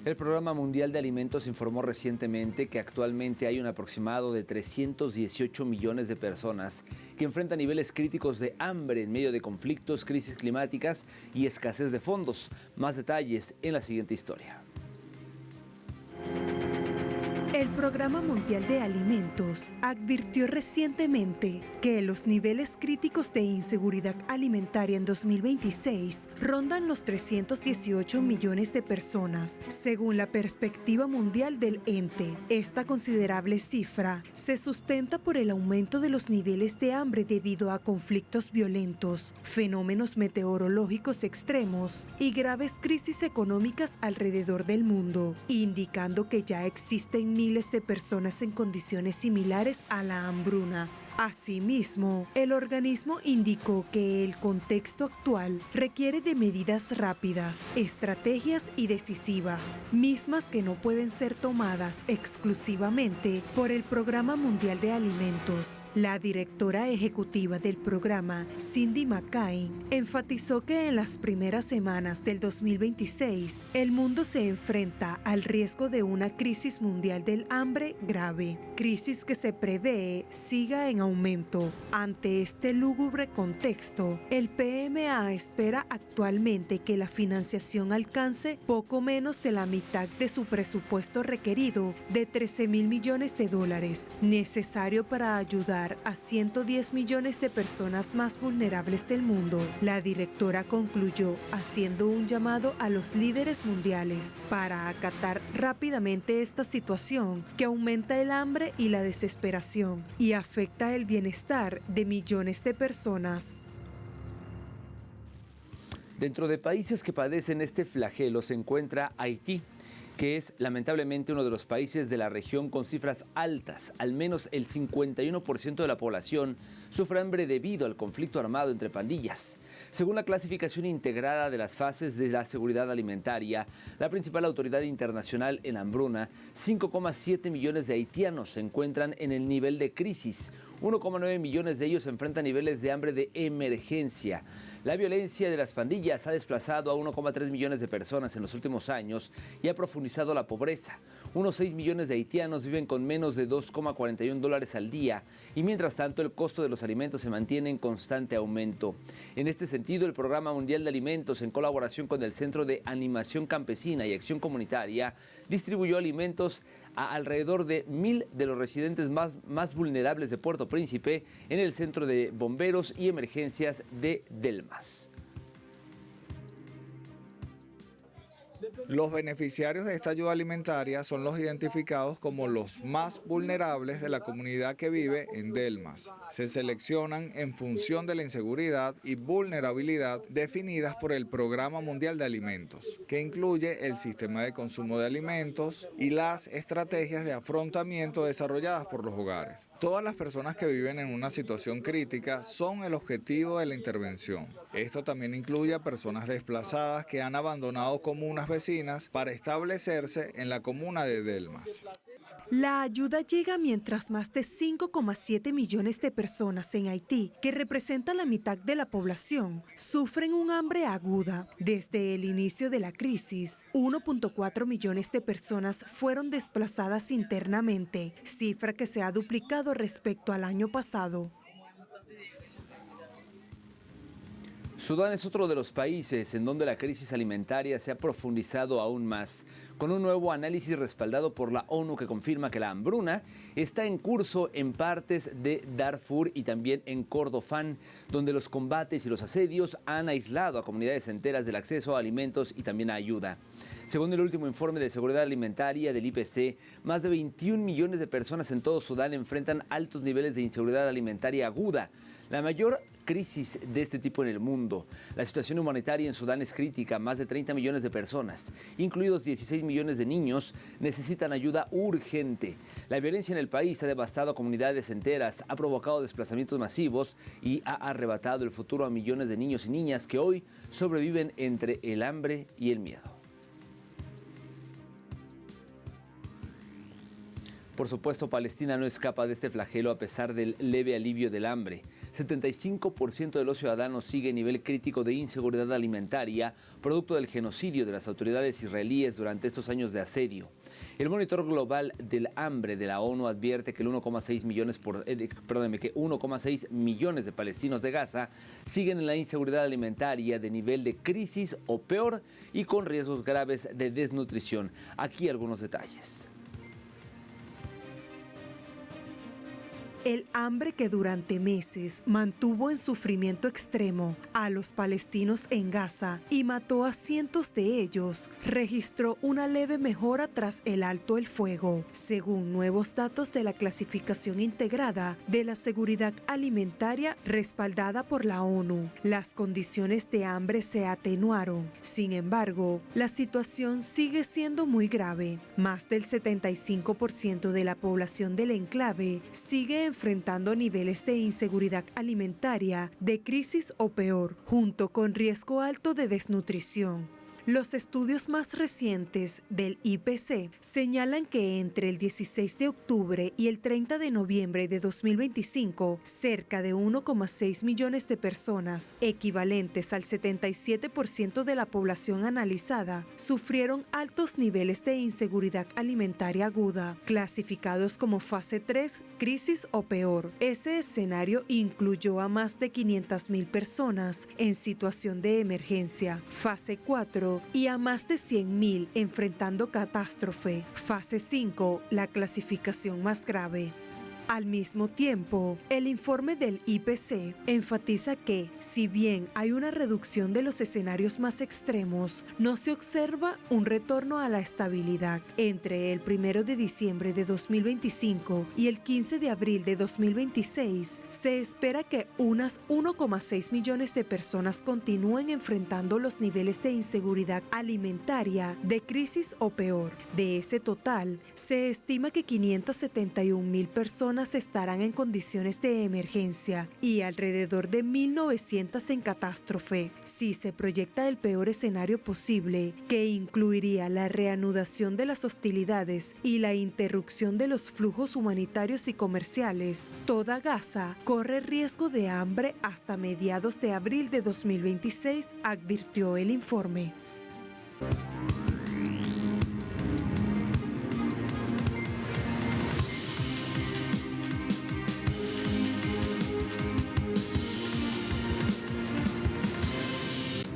El Programa Mundial de Alimentos informó recientemente que actualmente hay un aproximado de 318 millones de personas que enfrentan niveles críticos de hambre en medio de conflictos, crisis climáticas y escasez de fondos. Más detalles en la siguiente historia. El Programa Mundial de Alimentos advirtió recientemente que los niveles críticos de inseguridad alimentaria en 2026 rondan los 318 millones de personas. Según la perspectiva mundial del ente, esta considerable cifra se sustenta por el aumento de los niveles de hambre debido a conflictos violentos, fenómenos meteorológicos extremos y graves crisis económicas alrededor del mundo, indicando que ya existen miles de personas en condiciones similares a la hambruna. Asimismo, el organismo indicó que el contexto actual requiere de medidas rápidas, estrategias y decisivas, mismas que no pueden ser tomadas exclusivamente por el Programa Mundial de Alimentos. La directora ejecutiva del programa, Cindy McCain, enfatizó que en las primeras semanas del 2026, el mundo se enfrenta al riesgo de una crisis mundial del hambre grave, crisis que se prevé siga en aumento. Ante este lúgubre contexto, el PMA espera actualmente que la financiación alcance poco menos de la mitad de su presupuesto requerido de $13,000 millones, necesario para ayudar a 110 millones de personas más vulnerables del mundo. La directora concluyó haciendo un llamado a los líderes mundiales para acatar rápidamente esta situación que aumenta el hambre y la desesperación y afecta el bienestar de millones de personas. Dentro de países que padecen este flagelo se encuentra Haití, que es lamentablemente uno de los países de la región con cifras altas. Al menos el 51% de la población sufre hambre debido al conflicto armado entre pandillas. Según la clasificación integrada de las fases de la seguridad alimentaria, la principal autoridad internacional en hambruna, 5,7 millones de haitianos se encuentran en el nivel de crisis. 1,9 millones de ellos enfrentan niveles de hambre de emergencia. La violencia de las pandillas ha desplazado a 1,3 millones de personas en los últimos años y ha profundizado la pobreza. Unos 6 millones de haitianos viven con menos de $2,41 al día y mientras tanto el costo de los alimentos se mantiene en constante aumento. En este sentido, el Programa Mundial de Alimentos, en colaboración con el Centro de Animación Campesina y Acción Comunitaria, distribuyó alimentos a alrededor de 1,000 de los residentes más vulnerables de Puerto Príncipe en el Centro de Bomberos y Emergencias de Delmas. Los beneficiarios de esta ayuda alimentaria son los identificados como los más vulnerables de la comunidad que vive en Delmas. Se seleccionan en función de la inseguridad y vulnerabilidad definidas por el Programa Mundial de Alimentos, que incluye el sistema de consumo de alimentos y las estrategias de afrontamiento desarrolladas por los hogares. Todas las personas que viven en una situación crítica son el objetivo de la intervención. Esto también incluye a personas desplazadas que han abandonado comunas vecinas para establecerse en la comuna de Delmas. La ayuda llega mientras más de 5,7 millones de personas en Haití, que representa la mitad de la población, sufren un hambre aguda. Desde el inicio de la crisis, 1,4 millones de personas fueron desplazadas internamente, cifra que se ha duplicado respecto al año pasado. Sudán es otro de los países en donde la crisis alimentaria se ha profundizado aún más, con un nuevo análisis respaldado por la ONU que confirma que la hambruna está en curso en partes de Darfur y también en Kordofán, donde los combates y los asedios han aislado a comunidades enteras del acceso a alimentos y también a ayuda. Según el último informe de seguridad alimentaria del IPC, más de 21 millones de personas en todo Sudán enfrentan altos niveles de inseguridad alimentaria aguda, la mayor crisis de este tipo en el mundo. La situación humanitaria en Sudán es crítica. Más de 30 millones de personas, incluidos 16 millones de niños, necesitan ayuda urgente. La violencia en el país ha devastado a comunidades enteras, ha provocado desplazamientos masivos y ha arrebatado el futuro a millones de niños y niñas que hoy sobreviven entre el hambre y el miedo. Por supuesto, Palestina no escapa de este flagelo a pesar del leve alivio del hambre. 75% de los ciudadanos sigue nivel crítico de inseguridad alimentaria, producto del genocidio de las autoridades israelíes durante estos años de asedio. El Monitor Global del Hambre de la ONU advierte que 1,6 millones de palestinos de Gaza siguen en la inseguridad alimentaria de nivel de crisis o peor y con riesgos graves de desnutrición. Aquí algunos detalles. El hambre que durante meses mantuvo en sufrimiento extremo a los palestinos en Gaza y mató a cientos de ellos, registró una leve mejora tras el alto el fuego, según nuevos datos de la clasificación integrada de la seguridad alimentaria respaldada por la ONU. Las condiciones de hambre se atenuaron. Sin embargo, la situación sigue siendo muy grave. Más del 75% de la población del enclave sigue enfrentando niveles de inseguridad alimentaria, de crisis o peor, junto con riesgo alto de desnutrición. Los estudios más recientes del IPC señalan que entre el 16 de octubre y el 30 de noviembre de 2025, cerca de 1,6 millones de personas, equivalentes al 77% de la población analizada, sufrieron altos niveles de inseguridad alimentaria aguda, clasificados como fase 3, crisis o peor. Ese escenario incluyó a más de 500,000 personas en situación de emergencia, fase 4, y a más de 100,000 enfrentando catástrofe, fase 5, la clasificación más grave. Al mismo tiempo, el informe del IPC enfatiza que, si bien hay una reducción de los escenarios más extremos, no se observa un retorno a la estabilidad. Entre el 1 de diciembre de 2025 y el 15 de abril de 2026, se espera que unas 1,6 millones de personas continúen enfrentando los niveles de inseguridad alimentaria, de crisis o peor. De ese total, se estima que 571,000 personas estarán en condiciones de emergencia y alrededor de 1,900 en catástrofe. Si se proyecta el peor escenario posible, que incluiría la reanudación de las hostilidades y la interrupción de los flujos humanitarios y comerciales, toda Gaza corre riesgo de hambre hasta mediados de abril de 2026, advirtió el informe.